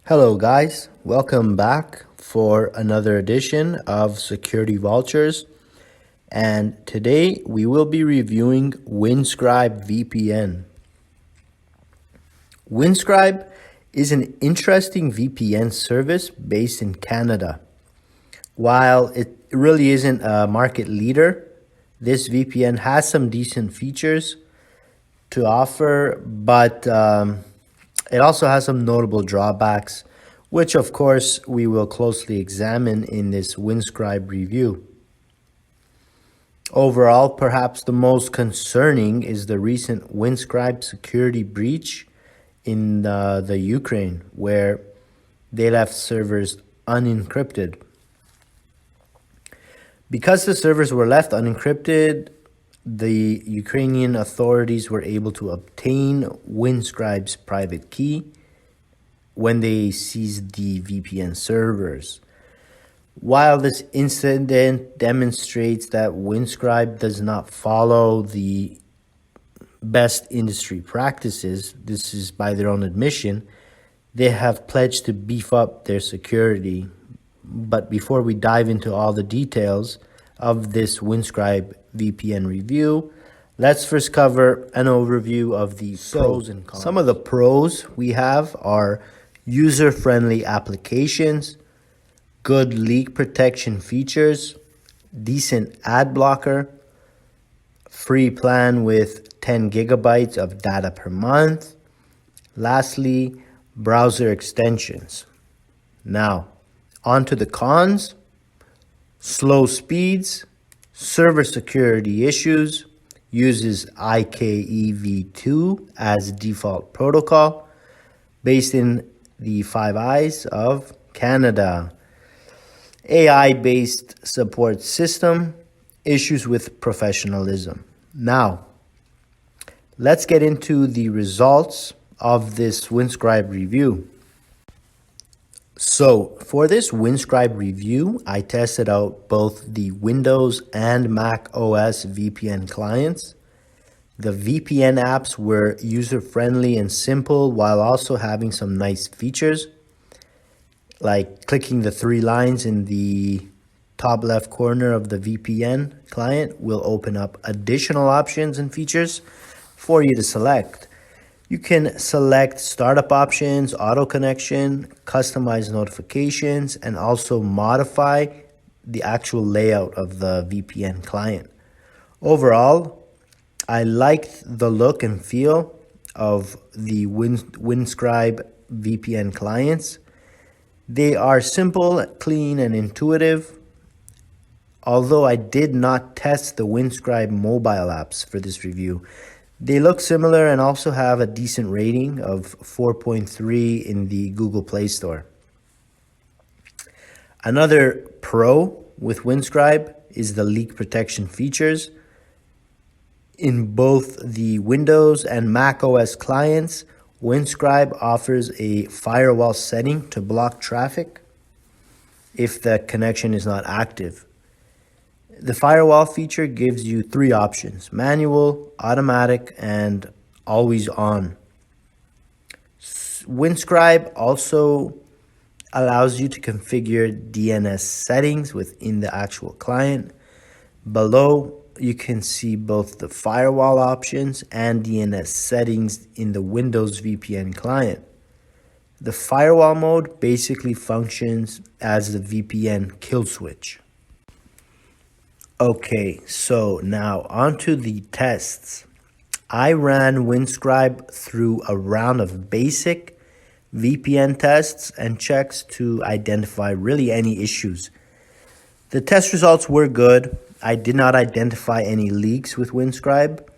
Hello guys, welcome back for another edition of Security-Vulturs, and today we will be reviewing Windscribe VPN. Windscribe is an interesting VPN service based in Canada. While it really isn't a market leader, this VPN has some decent features to offer, but it also has some notable drawbacks, which of course we will closely examine in this Windscribe review. Overall, perhaps the most concerning is the recent Windscribe security breach in the Ukraine, where they left servers unencrypted. Because the servers were left unencrypted, the Ukrainian authorities were able to obtain Windscribe's private key when they seized the VPN servers. While this incident demonstrates that Windscribe does not follow the best industry practices, this is by their own admission, they have pledged to beef up their security. But before we dive into all the details of this Windscribe VPN review, let's first cover an overview of the pros and cons. Some of the pros we have are user-friendly applications, good leak protection features, decent ad blocker, free plan with 10 gigabytes of data per month. Lastly, browser extensions. Now, on to the cons: slow speeds, server security issues, uses IKEv2 as default protocol, based in the Five Eyes of Canada. AI-based support system, issues with professionalism. Now, let's get into the results of this Windscribe review. So for this Windscribe review, I tested out both the Windows and Mac OS VPN clients. The VPN apps were user-friendly and simple while also having some nice features, like clicking the three lines in the top left corner of the VPN client will open up additional options and features for you to select. You can select startup options, auto connection, customize notifications, and also modify the actual layout of the VPN client. Overall, I liked the look and feel of the Windscribe VPN clients. They are simple, clean, and intuitive. Although I did not test the Windscribe mobile apps for this review, they look similar and also have a decent rating of 4.3 in the Google Play Store. Another pro with Windscribe is the leak protection features. In both the Windows and Mac OS clients, Windscribe offers a firewall setting to block traffic if the connection is not active. The firewall feature gives you three options: manual, automatic, and always on. Windscribe also allows you to configure DNS settings within the actual client. Below, you can see both the firewall options and DNS settings in the Windows VPN client. The firewall mode basically functions as the VPN kill switch. Okay, so now onto the tests. I ran Windscribe through a round of basic VPN tests and checks to identify really any issues. The test results were good. I did not identify any leaks with Windscribe.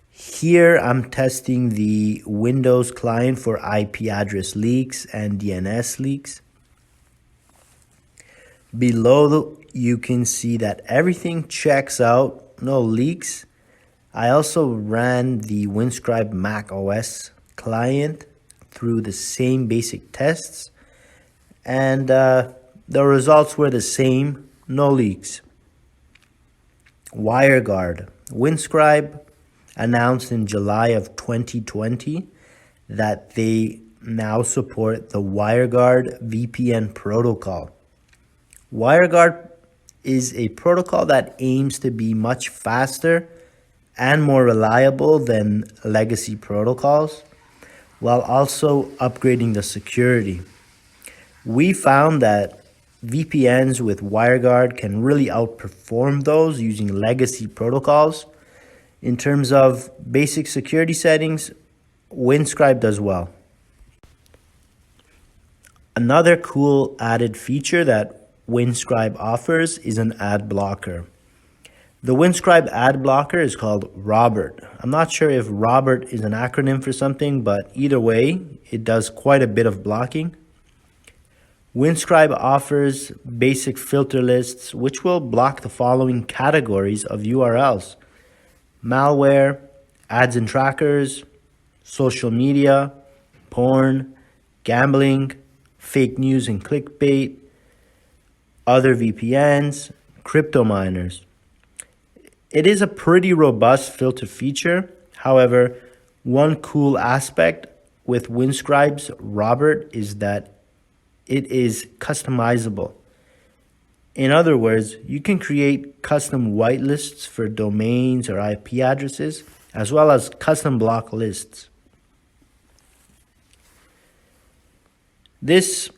Here I'm testing the Windows client for IP address leaks and DNS leaks. Below, you can see that everything checks out, no leaks. I also ran the Windscribe Mac OS client through the same basic tests, and the results were the same, no leaks. WireGuard. Windscribe announced in July of 2020 that they now support the WireGuard VPN protocol. WireGuard is a protocol that aims to be much faster and more reliable than legacy protocols, while also upgrading the security. We found that VPNs with WireGuard can really outperform those using legacy protocols. In terms of basic security settings, Windscribe does well. Another cool added feature that Windscribe offers is an ad blocker. The Windscribe ad blocker is called Robert. I'm not sure if Robert is an acronym for something, but either way, it does quite a bit of blocking. Windscribe offers basic filter lists, which will block the following categories of URLs: malware, ads and trackers, social media, porn, gambling, fake news and clickbait, other VPNs, crypto miners. It is a pretty robust filter feature. However, one cool aspect with Windscribe's Robert is that it is customizable. In other words, you can create custom whitelists for domains or IP addresses, as well as custom block lists. This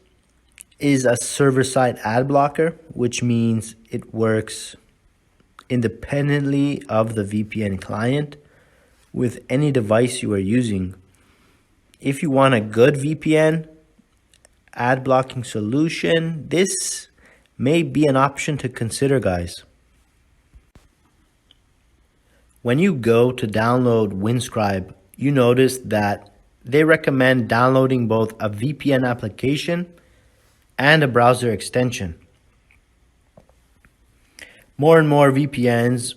is a server-side ad blocker, which means it works independently of the VPN client with any device you are using. If you want a good VPN ad blocking solution, this may be an option to consider, guys. When you go to download Windscribe, you notice that they recommend downloading both a VPN application and a browser extension. More and more VPNs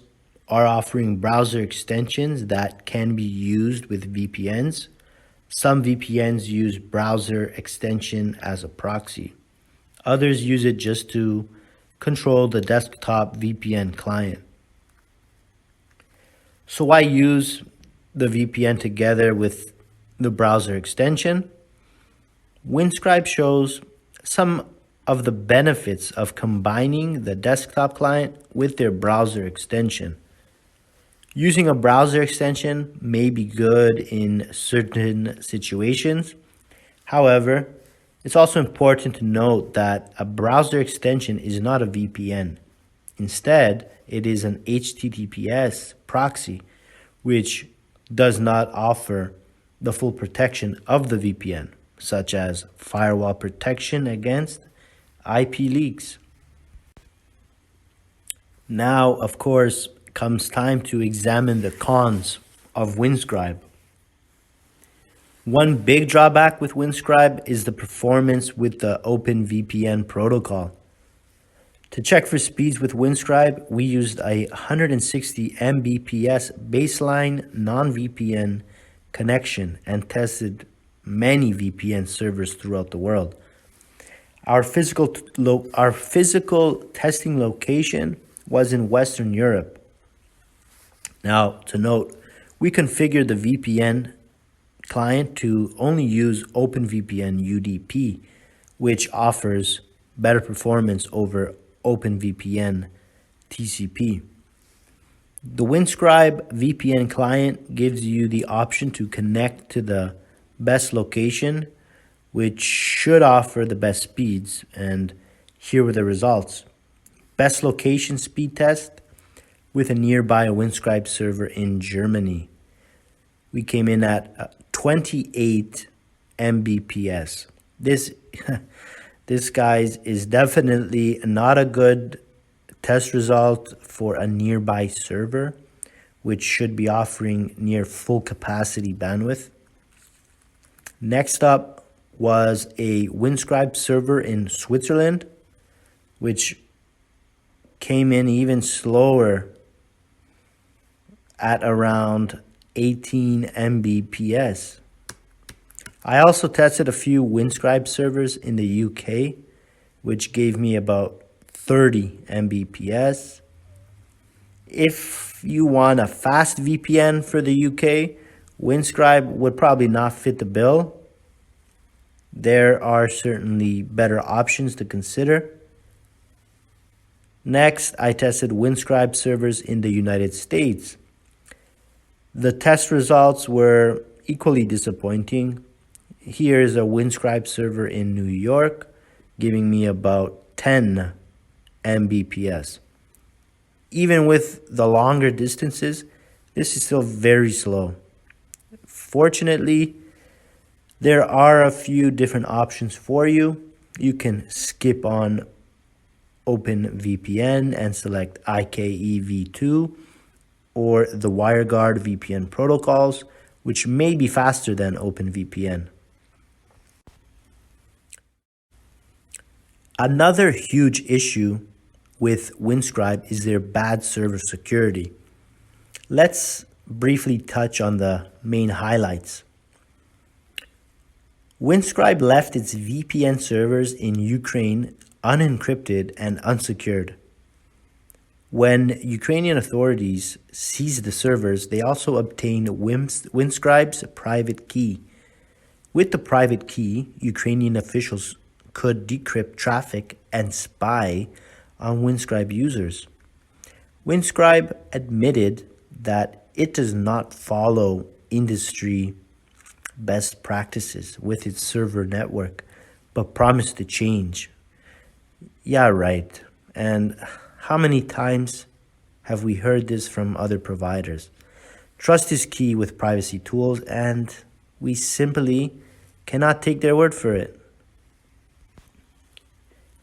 are offering browser extensions that can be used with VPNs. Some VPNs use browser extension as a proxy. Others use it just to control the desktop VPN client. So why use the VPN together with the browser extension? Windscribe shows some of the benefits of combining the desktop client with their browser extension. Using a browser extension may be good in certain situations. However, it's also important to note that a browser extension is not a VPN. Instead, it is an HTTPS proxy, which does not offer the full protection of the VPN, such as firewall protection against IP leaks. Now, of course, comes time to examine the cons of Windscribe. One big drawback with Windscribe is the performance with the OpenVPN protocol. To check for speeds with Windscribe, we used a 160 Mbps baseline non-VPN connection and tested many VPN servers throughout the world. Our physical testing location was in Western Europe. Now, to note, we configured the VPN client to only use OpenVPN UDP, which offers better performance over OpenVPN TCP. The Windscribe VPN client gives you the option to connect to the best location, which should offer the best speeds, and here were the results. Best location speed test with a nearby Windscribe server in Germany. We came in at 28 Mbps. This guys is definitely not a good test result for a nearby server, which should be offering near full capacity bandwidth. Next up was a Windscribe server in Switzerland, which came in even slower at around 18 Mbps. I also tested a few Windscribe servers in the UK, which gave me about 30 Mbps. If you want a fast VPN for the UK, Windscribe would probably not fit the bill. there are certainly better options to consider. Next, I tested Windscribe servers in the United States. The test results were equally disappointing. Here is a Windscribe server in New York, giving me about 10 Mbps. Even with the longer distances, this is still very slow. Fortunately, there are a few different options for you. You can skip on OpenVPN and select IKEv2 or the WireGuard VPN protocols, which may be faster than OpenVPN. Another huge issue with Windscribe is their bad server security. Let's briefly touch on the main highlights. Windscribe left its VPN servers in Ukraine unencrypted and unsecured. When Ukrainian authorities seized the servers, they also obtained Windscribe's private key. With the private key, Ukrainian officials could decrypt traffic and spy on Windscribe users. Windscribe admitted that it does not follow industry best practices with its server network, but promised to change. Yeah, right. And how many times have we heard this from other providers? Trust is key with privacy tools, and we simply cannot take their word for it.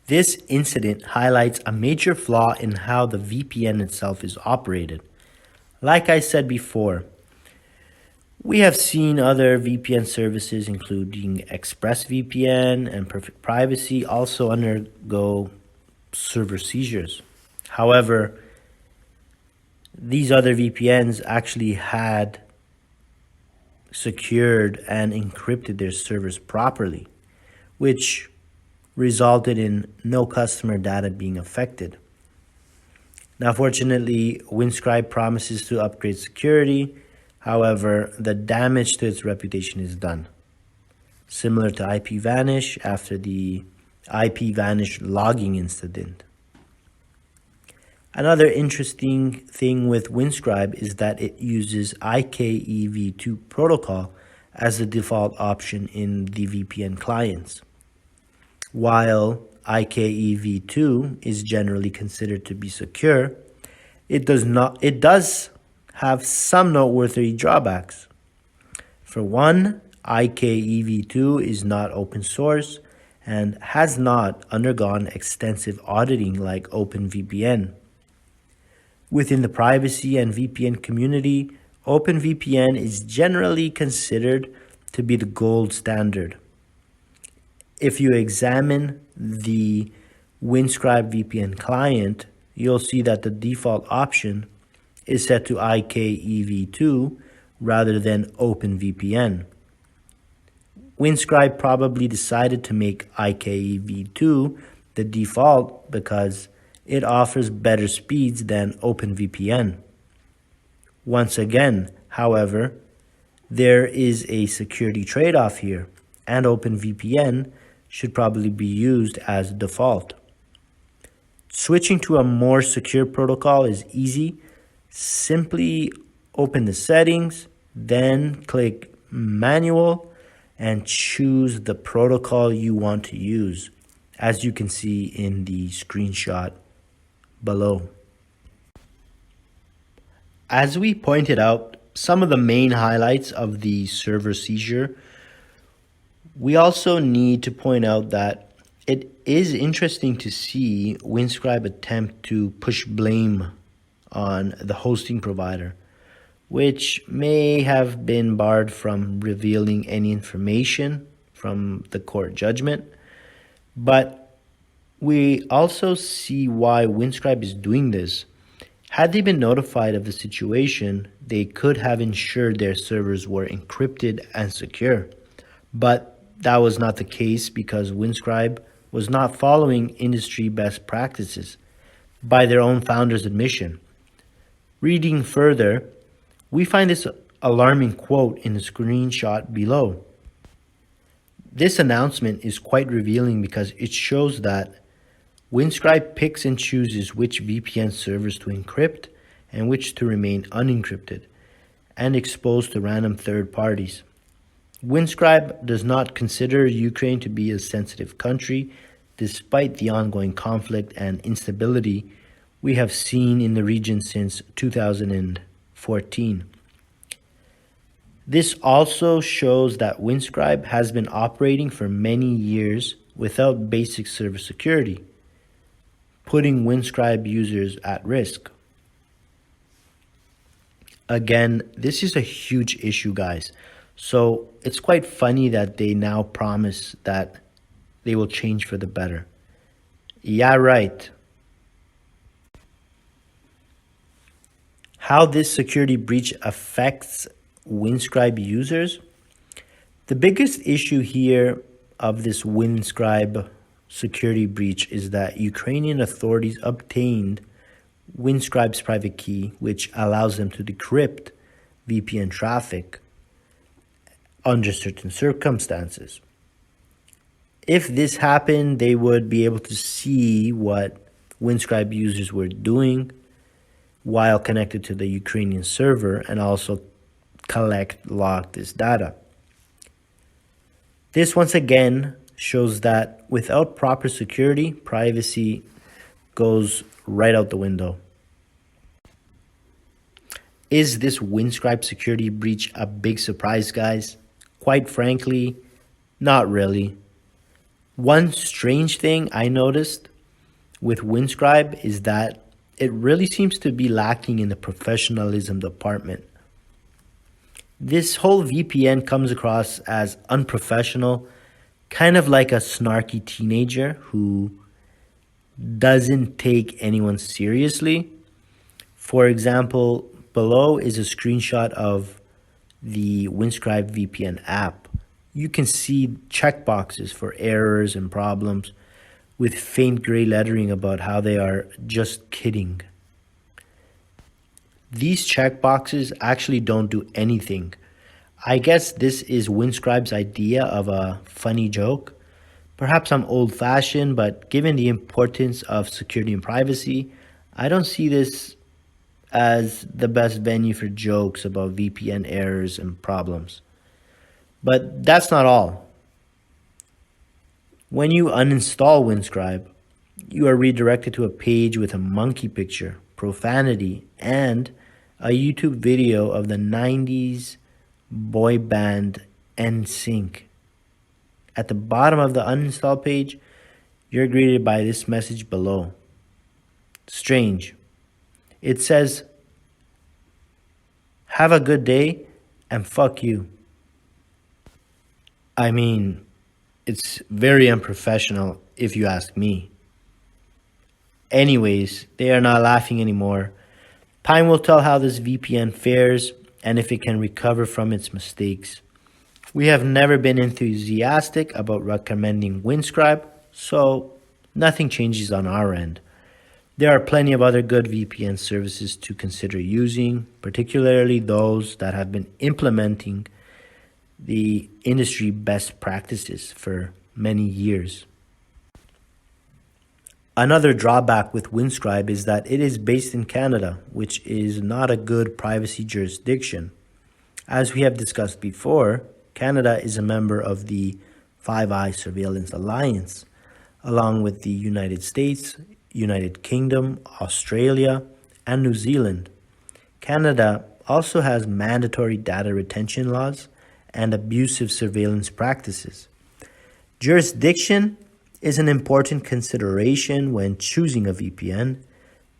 This incident highlights a major flaw in how the VPN itself is operated. Like I said before, we have seen other VPN services, including ExpressVPN and Perfect Privacy, also undergo server seizures. However, these other VPNs actually had secured and encrypted their servers properly, which resulted in no customer data being affected. Now, fortunately, Windscribe promises to upgrade security. However, the damage to its reputation is done. Similar to IPVanish after the IPVanish logging incident. Another interesting thing with Windscribe is that it uses IKEv2 protocol as the default option in the VPN clients. While IKEv2 is generally considered to be secure, it does have some noteworthy drawbacks. For one, IKEv2 is not open source and has not undergone extensive auditing like OpenVPN. Within the privacy and VPN community, OpenVPN is generally considered to be the gold standard. If you examine the Windscribe VPN client, you'll see that the default option is set to IKEv2 rather than OpenVPN. Windscribe probably decided to make IKEv2 the default because it offers better speeds than OpenVPN. Once again, however, there is a security trade-off here, and OpenVPN should probably be used as default. Switching to a more secure protocol is easy. Simply open the settings, then click Manual and choose the protocol you want to use, as you can see in the screenshot below. As we pointed out, some of the main highlights of the server seizure, we also need to point out that it is interesting to see Windscribe attempt to push blame on the hosting provider, which may have been barred from revealing any information from the court judgment. But we also see why Windscribe is doing this. Had they been notified of the situation, they could have ensured their servers were encrypted and secure. But that was not the case because Windscribe was not following industry best practices by their own founders' admission. Reading further, we find this alarming quote in the screenshot below. This announcement is quite revealing because it shows that Windscribe picks and chooses which VPN servers to encrypt and which to remain unencrypted and exposed to random third parties. Windscribe does not consider Ukraine to be a sensitive country, despite the ongoing conflict and instability we have seen in the region since 2014. This also shows that Windscribe has been operating for many years without basic server security, putting Windscribe users at risk. Again, this is a huge issue, guys. So it's quite funny that they now promise that they will change for the better. Yeah, right. How this security breach affects Windscribe users? The biggest issue here of this Windscribe security breach is that Ukrainian authorities obtained Windscribe's private key, which allows them to decrypt VPN traffic under certain circumstances. If this happened, they would be able to see what Windscribe users were doing while connected to the Ukrainian server and also log this data. This once again shows that without proper security, privacy goes right out the window. Is this Windscribe security breach a big surprise, guys? Quite frankly, not really. One strange thing I noticed with Windscribe is that it really seems to be lacking in the professionalism department. This whole VPN comes across as unprofessional, kind of like a snarky teenager who doesn't take anyone seriously. For example, below is a screenshot of the Windscribe VPN app. You can see checkboxes for errors and problems with faint gray lettering about how they are just kidding. These checkboxes actually don't do anything. I guess this is Windscribe's idea of a funny joke. Perhaps I'm old-fashioned, but given the importance of security and privacy, I don't see this as the best venue for jokes about VPN errors and problems. But that's not all. When you uninstall Windscribe, you are redirected to a page with a monkey picture, profanity, and a YouTube video of the 90s boy band NSYNC. At the bottom of the uninstall page, you're greeted by this message below. Strange. It says, "Have a good day and fuck you." I mean, it's very unprofessional if you ask me. Anyways, they are not laughing anymore. Time will tell how this VPN fares and if it can recover from its mistakes. We have never been enthusiastic about recommending Windscribe, so nothing changes on our end. There are plenty of other good VPN services to consider using, particularly those that have been implementing the industry best practices for many years. Another drawback with Windscribe is that it is based in Canada, which is not a good privacy jurisdiction. As we have discussed before, Canada is a member of the Five Eyes Surveillance Alliance, along with the United States, United Kingdom, Australia, and New Zealand. Canada also has mandatory data retention laws and abusive surveillance practices. Jurisdiction is an important consideration when choosing a VPN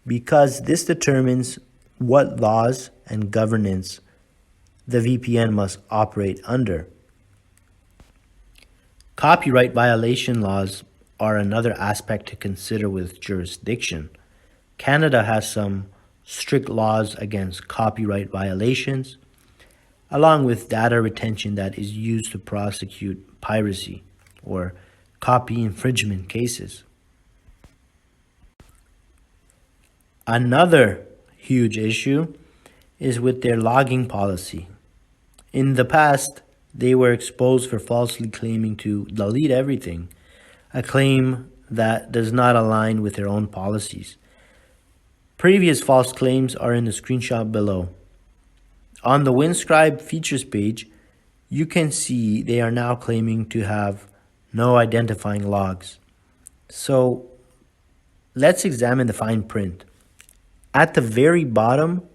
because this determines what laws and governance the VPN must operate under. Copyright violation laws are another aspect to consider with jurisdiction. Canada has some strict laws against copyright violations, along with data retention that is used to prosecute piracy or copy infringement cases. Another huge issue is with their logging policy. In the past, They were exposed for falsely claiming to delete everything, a claim that does not align with their own policies. Previous false claims are in the screenshot below. On the Windscribe features page, you can see they are now claiming to have no identifying logs. So let's examine the fine print. At the very bottom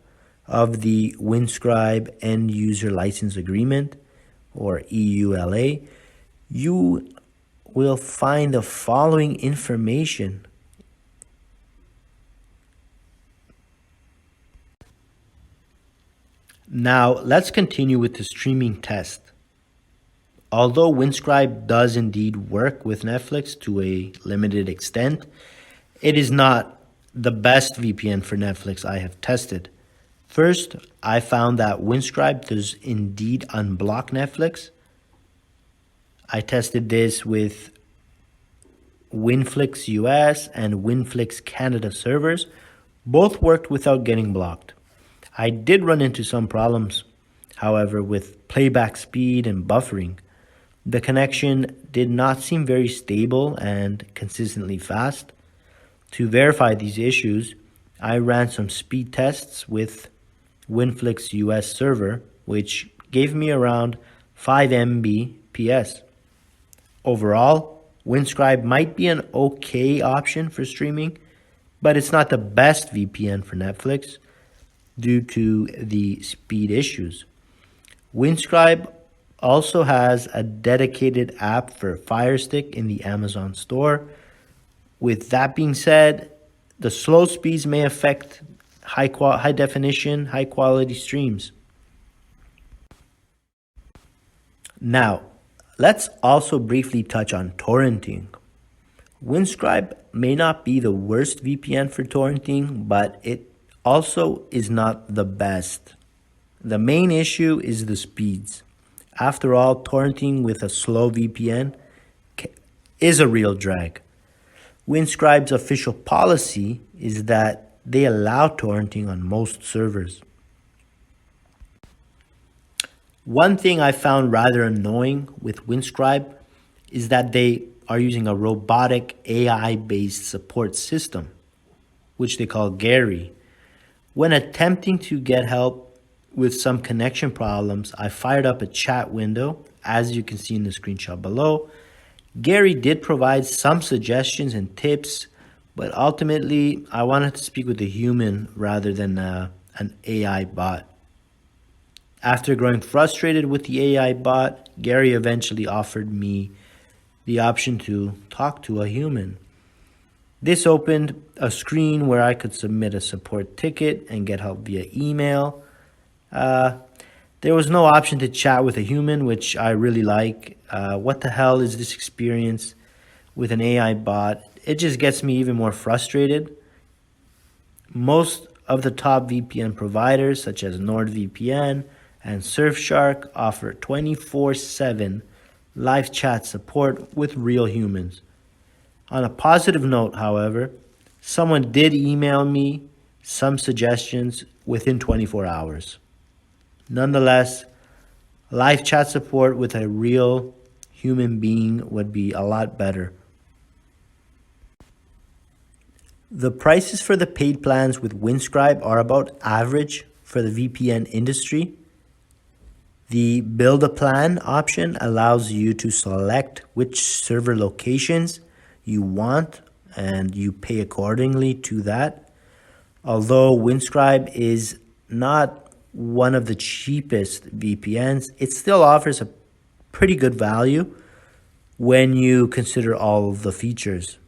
of the Windscribe End User License Agreement, or EULA, you will find the following information. Now, let's continue with the streaming test. Although Windscribe does indeed work with Netflix to a limited extent, it is not the best VPN for Netflix I have tested. First, I found that Windscribe does indeed unblock Netflix. I tested this with Winflix US and Winflix Canada servers. Both worked without getting blocked. I did run into some problems, however, with playback speed and buffering. The connection did not seem very stable and consistently fast. To verify these issues, I ran some speed tests with Winflix US server, which gave me around 5 Mbps. Overall, Windscribe might be an okay option for streaming, but it's not the best VPN for Netflix due to the speed issues. Windscribe also has a dedicated app for Fire Stick in the Amazon store. With that being said, the slow speeds may affect high definition, high quality streams. Now, let's also briefly touch on torrenting. Windscribe may not be the worst VPN for torrenting, but it also is not the best. The main issue is the speeds. After all, torrenting with a slow VPN is a real drag. Windscribe's official policy is that they allow torrenting on most servers. One thing I found rather annoying with Windscribe is that they are using a robotic AI-based support system, which they call Gary. When attempting to get help with some connection problems, I fired up a chat window, as you can see in the screenshot below. Gary did provide some suggestions and tips, but ultimately I wanted to speak with a human rather than an AI bot. After growing frustrated with the AI bot, Gary eventually offered me the option to talk to a human. This opened a screen where I could submit a support ticket and get help via email. There was no option to chat with a human, which I really like. What the hell is this experience with an AI bot? It just gets me even more frustrated. Most of the top VPN providers, such as NordVPN and Surfshark, offer 24/7 live chat support with real humans. On a positive note, however, someone did email me some suggestions within 24 hours. Nonetheless, live chat support with a real human being would be a lot better. The prices for the paid plans with Windscribe are about average for the VPN industry. The build a plan option allows you to select which server locations you want and you pay accordingly to that. Although Windscribe is not one of the cheapest VPNs, it still offers a pretty good value when you consider all of the features.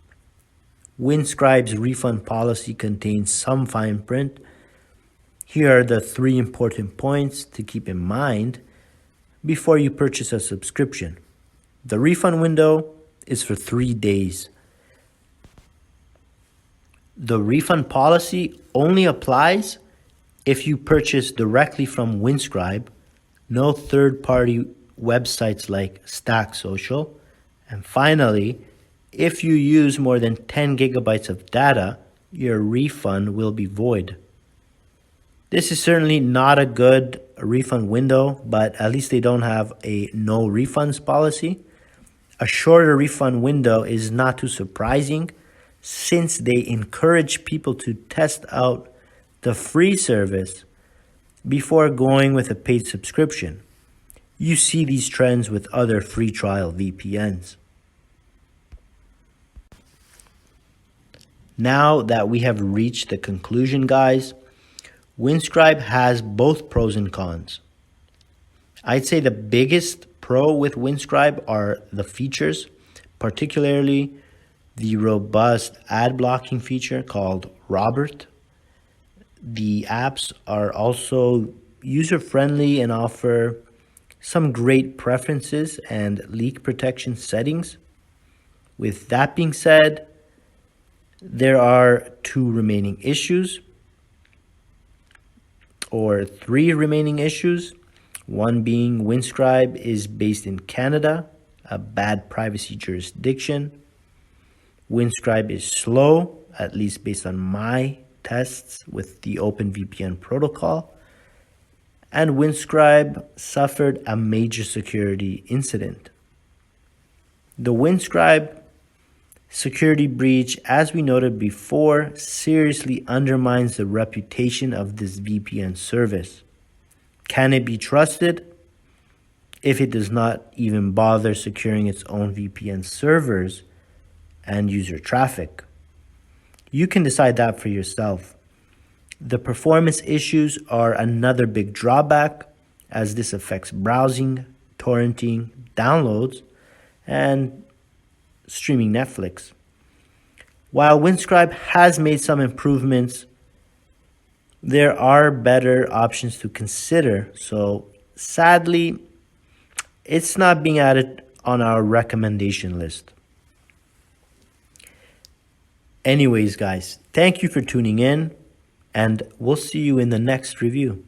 Windscribe's refund policy contains some fine print. Here are the 3 important points to keep in mind before you purchase a subscription. The refund window is for 3 days. The refund policy only applies if you purchase directly from Windscribe, no third-party websites like Stack Social, and finally, if you use more than 10 gigabytes of data, your refund will be void. This is certainly not a good a refund window, but at least they don't have a no refunds policy. A shorter refund window is not too surprising since they encourage people to test out the free service before going with a paid subscription. You see these trends with other free trial VPNs. Now that we have reached the conclusion, guys, Windscribe has both pros and cons. I'd say the biggest pro with Windscribe are the features, particularly the robust ad blocking feature called Robert. The apps are also user-friendly and offer some great preferences and leak protection settings. With that being said, there are three remaining issues. One being Windscribe is based in Canada, a bad privacy jurisdiction. Windscribe is slow, at least based on my tests with the OpenVPN protocol. And Windscribe suffered a major security incident. The Windscribe security breach, as we noted before, seriously undermines the reputation of this VPN service. Can it be trusted? If it does not even bother securing its own VPN servers and user traffic. You can decide that for yourself. The performance issues are another big drawback, as this affects browsing, torrenting, downloads, and streaming Netflix. While Windscribe has made some improvements, there are better options to consider. So sadly, it's not being added on our recommendation list. Anyways, guys, thank you for tuning in, and we'll see you in the next review.